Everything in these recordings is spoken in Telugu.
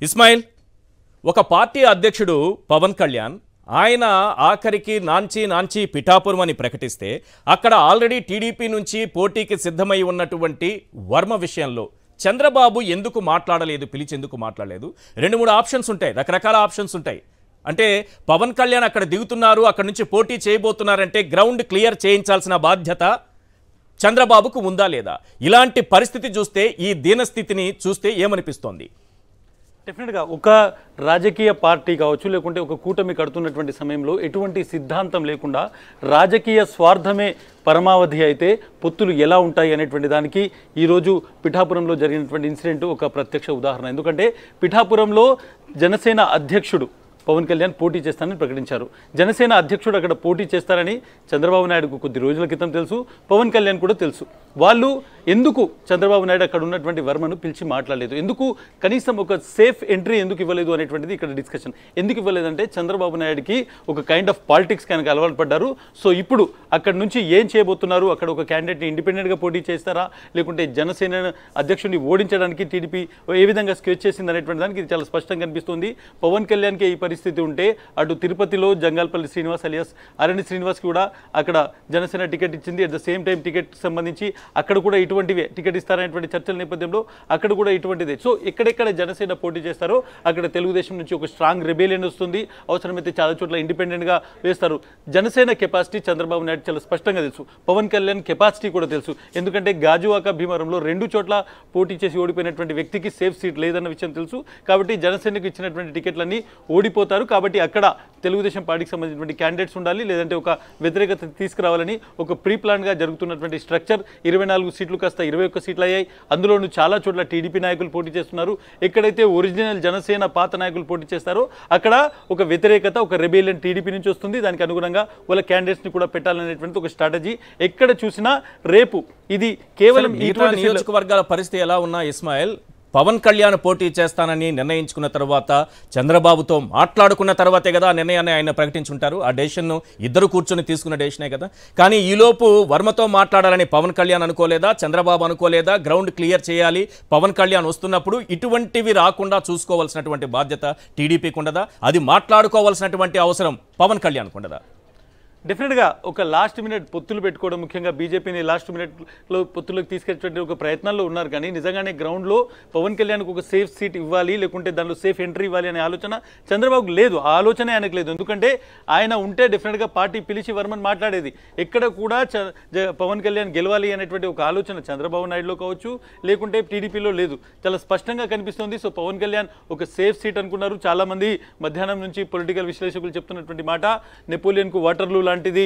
ఇస్మాయిల్, ఒక పార్టీ అధ్యక్షుడు పవన్ కళ్యాణ్ ఆయన ఆఖరికి నాంచి పిఠాపురం అని ప్రకటిస్తే అక్కడ ఆల్రెడీ టీడీపీ నుంచి పోటీకి సిద్ధమై ఉన్నటువంటి వర్మ విషయంలో చంద్రబాబు ఎందుకు మాట్లాడలేదు, పిలిచేందుకు మాట్లాడలేదు? రెండు మూడు ఆప్షన్స్ ఉంటాయి, రకరకాల ఆప్షన్స్ ఉంటాయి. అంటే పవన్ కళ్యాణ్ అక్కడ దిగుతున్నారు, అక్కడ నుంచి పోటీ చేయబోతున్నారంటే గ్రౌండ్ క్లియర్ చేయించాల్సిన బాధ్యత చంద్రబాబుకు ఉందా లేదా? ఇలాంటి పరిస్థితి చూస్తే, ఈ దీనస్థితిని చూస్తే ఏమనిపిస్తోంది? డెఫినెట్గా ఒక రాజకీయ పార్టీ కావచ్చు, లేకుంటే ఒక కూటమి కడుతున్నటువంటి సమయంలో ఎటువంటి సిద్ధాంతం లేకుండా రాజకీయ స్వార్థమే పరమావధి అయితే పొత్తులు ఎలా ఉంటాయి అనేటువంటి దానికి ఈరోజు పిఠాపురంలో జరిగినటువంటి ఇన్సిడెంట్ ఒక ప్రత్యక్ష ఉదాహరణ. ఎందుకంటే పిఠాపురంలో జనసేన అధ్యక్షుడు పవన్ కళ్యాణ్ పోటీ చేస్తానని ప్రకటించారు. జనసేన అధ్యక్షుడు అక్కడ పోటీ చేస్తారని చంద్రబాబు నాయుడుకు కొద్ది రోజుల క్రితం తెలుసు, పవన్ కళ్యాణ్ కూడా తెలుసు. వాళ్ళు ఎందుకు చంద్రబాబు నాయుడు అక్కడ ఉన్నటువంటి వర్మను పిలిచి మాట్లాడలేదు, ఎందుకు కనీసం ఒక సేఫ్ ఎంట్రీ ఎందుకు ఇవ్వలేదు అనేటువంటిది ఇక్కడ డిస్కషన్. ఎందుకు ఇవ్వలేదంటే చంద్రబాబు నాయుడుకి ఒక కైండ్ ఆఫ్ పాలిటిక్స్ కనుక అలవాటు పడ్డారు. సో ఇప్పుడు అక్కడ నుంచి ఏం చేయబోతున్నారు, అక్కడ ఒక క్యాండిడేట్ని ఇండిపెండెంట్గా పోటీ చేస్తారా, లేకుంటే జనసేన అధ్యక్షుడిని ఓడించడానికి టీడీపీ ఏ విధంగా స్కెచ్ చేసింది అనేటువంటి దానికి ఇది చాలా స్పష్టంగా కనిపిస్తుంది. పవన్ కళ్యాణ్కి ఈ పరిస్థితి ఉంటే అటు తిరుపతిలో జంగాల్పల్లి శ్రీనివాస్ అలియాస్ అరణి శ్రీనివాస్ కూడా అక్కడ జనసేన టికెట్ ఇచ్చింది. At the same time ticket సంబంధించి అక్కడ కూడా ఇటువంటివే టికెట్ ఇస్తారనేటువంటి చర్చల నేపథ్యంలో అక్కడ కూడా ఇటువంటిదే. సో ఎక్కడెక్కడ జనసేన పోటీ చేస్తారో అక్కడ తెలుగుదేశం నుంచి ఒక స్ట్రాంగ్ రెబేలియన్ వస్తుంది, అవసరమైతే చాలా చోట్ల ఇండిపెండెంట్గా వేస్తారు. జనసేన కెపాసిటీ చంద్రబాబు నాయుడు చాలా స్పష్టంగా తెలుసు, పవన్ కళ్యాణ్ కెపాసిటీ కూడా తెలుసు. ఎందుకంటే గాజువాక భీమవరంలో 2 చోట్ల పోటీ చేసి ఓడిపోయినటువంటి వ్యక్తికి సేఫ్ సీట్ లేదన్న విషయం తెలుసు. కాబట్టి జనసేనకు ఇచ్చినటువంటి టికెట్లన్నీ ఓడిపోతారు. కాబట్టి అక్కడ తెలుగుదేశం పార్టీకి సంబంధించినటువంటి క్యాండిడేట్స్ ఉండాలి, లేదంటే ఒక వ్యతిరేకత తీసుకురావాలని ఒక ప్రీ ప్లాన్గా జరుగుతున్నటువంటి స్ట్రక్చర్. 24 సీట్లు కాస్త 21 సీట్లు అయ్యాయి. అందులోనూ చాలా చోట్ల టీడీపీ నాయకులు పోటీ చేస్తున్నారు. ఎక్కడైతే ఒరిజినల్ జనసేన పాత నాయకులు పోటీ చేస్తారో అక్కడ ఒక వ్యతిరేకత, ఒక రెబేలియన్ టీడీపీ నుంచి వస్తుంది. దానికి అనుగుణంగా వాళ్ళ క్యాండిడేట్స్ని కూడా పెట్టాలనేటువంటి ఒక స్ట్రాటజీ ఎక్కడ చూసినా రేపు ఇది కేవలం నియోజకవర్గాల పరిస్థితి ఎలా ఉన్నా ఇస్మాయిల్, పవన్ కళ్యాణ్ పోటీ చేస్తానని నిర్ణయించుకున్న తర్వాత చంద్రబాబుతో మాట్లాడుకున్న తర్వాతే కదా ఆ నిర్ణయాన్ని ఆయన ప్రకటించుంటారు. ఆ డెసిషన్ను ఇద్దరు కూర్చొని తీసుకున్న డెసిషనే కదా. కానీ ఈలోపు వర్మతో మాట్లాడాలని పవన్ కళ్యాణ్ అనుకోలేదా, చంద్రబాబు అనుకోలేదా? గ్రౌండ్ క్లియర్ చేయాలి, పవన్ కళ్యాణ్ వస్తున్నప్పుడు ఇటువంటివి రాకుండా చూసుకోవాల్సినటువంటి బాధ్యత టీడీపీకి ఉండదా? అది మాట్లాడుకోవాల్సినటువంటి అవసరం పవన్ కళ్యాణ్కి ఉండదా? డెఫినెట్గా ఒక లాస్ట్ మినిట్ పొత్తులు పెట్టుకోవడం, ముఖ్యంగా బీజేపీని లాస్ట్ మినిట్లో పొత్తులకు తీసుకెళ్ళేటువంటి ఒక ప్రయత్నాల్లో ఉన్నారు. కానీ నిజంగానే గ్రౌండ్లో పవన్ కళ్యాణ్కి ఒక సేఫ్ సీట్ ఇవ్వాలి, లేకుంటే దానిలో సేఫ్ ఎంట్రీ ఇవ్వాలి అనే ఆలోచన చంద్రబాబుకు లేదు. ఆ ఆలోచనే ఆయనకు లేదు. ఎందుకంటే ఆయన ఉంటే డెఫినెట్గా పార్టీ పిలిచి వర్మని మాట్లాడేది. ఎక్కడ కూడా పవన్ కళ్యాణ్ గెలవాలి అనేటువంటి ఒక ఆలోచన చంద్రబాబు నాయుడులో కావచ్చు, లేకుంటే టీడీపీలో లేదు. చాలా స్పష్టంగా కనిపిస్తుంది. సో పవన్ కళ్యాణ్ ఒక సేఫ్ సీట్ అనుకున్నారు. చాలామంది మధ్యాహ్నం నుంచి పొలిటికల్ విశ్లేషకులు చెప్తున్నటువంటి మాట, నెపోలియన్కు వాటర్లూ లాంటిది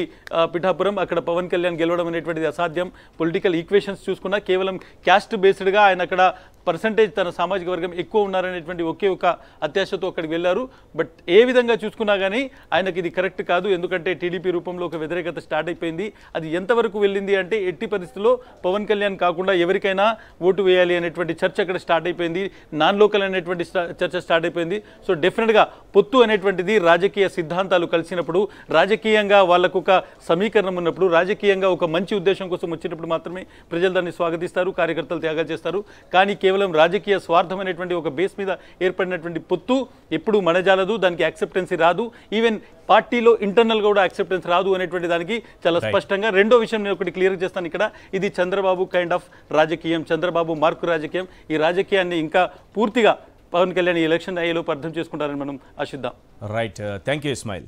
పిఠాపురం, అక్కడ పవన్ కళ్యాణ్ గెలవడం అనేటువంటిది అసాధ్యం. పొలిటికల్ ఈక్వేషన్స్ చూసుకున్నా కేవలం క్యాస్ట్ బేస్డ్గా ఆయన అక్కడ పర్సంటేజ్ తన సామాజిక వర్గం ఎక్కువ ఉన్నారనేటువంటి ఒకే ఒక అత్యాశతో అక్కడికి వెళ్ళారు. బట్ ఏ విధంగా చూసుకున్నా కానీ ఆయనకి ఇది కరెక్ట్ కాదు. ఎందుకంటే టీడీపీ రూపంలో ఒక వ్యతిరేకత స్టార్ట్ అయిపోయింది. అది ఎంతవరకు వెళ్ళింది అంటే ఎట్టి పరిస్థితుల్లో పవన్ కళ్యాణ్ కాకుండా ఎవరికైనా ఓటు వేయాలి అనేటువంటి చర్చ అక్కడ స్టార్ట్ అయిపోయింది. నాన్ లోకల్ అనేటువంటి చర్చ స్టార్ట్ అయిపోయింది. సో డెఫినెట్గా పొత్తు అనేటువంటిది రాజకీయ సిద్ధాంతాలు కలిసినప్పుడు, రాజకీయంగా వాళ్ళకు ఒక సమీకరణం ఉన్నప్పుడు, రాజకీయంగా ఒక మంచి ఉద్దేశం కోసం వచ్చినప్పుడు మాత్రమే ప్రజలు దాన్ని స్వాగతిస్తారు, కార్యకర్తలు త్యాగాలు చేస్తారు. కానీ కేవలం రాజకీయ స్వార్థమైనటువంటి ఒక బేస్ మీద ఏర్పడినటువంటి పొత్తు ఎప్పుడు మనజాలదు, దానికి యాక్సెప్టెన్సీ రాదు. ఈవెన్ పార్టీలో ఇంటర్నల్గా కూడా యాక్సెప్టెన్స్ రాదు అనేటువంటి దానికి చాలా స్పష్టంగా రెండో విషయం నేను ఒకటి క్లియర్ చేస్తాను ఇక్కడ. ఇది చంద్రబాబు కైండ్ ఆఫ్ రాజకీయం, చంద్రబాబు మార్కు రాజకీయం. ఈ రాజకీయాన్ని ఇంకా పూర్తిగా పవన్ కళ్యాణ్ ఈ ఎలక్షన్ అయ్యేలోపు అర్థం చేసుకుంటారని మనం ఆశిద్దాం. Right, thank you Ismail.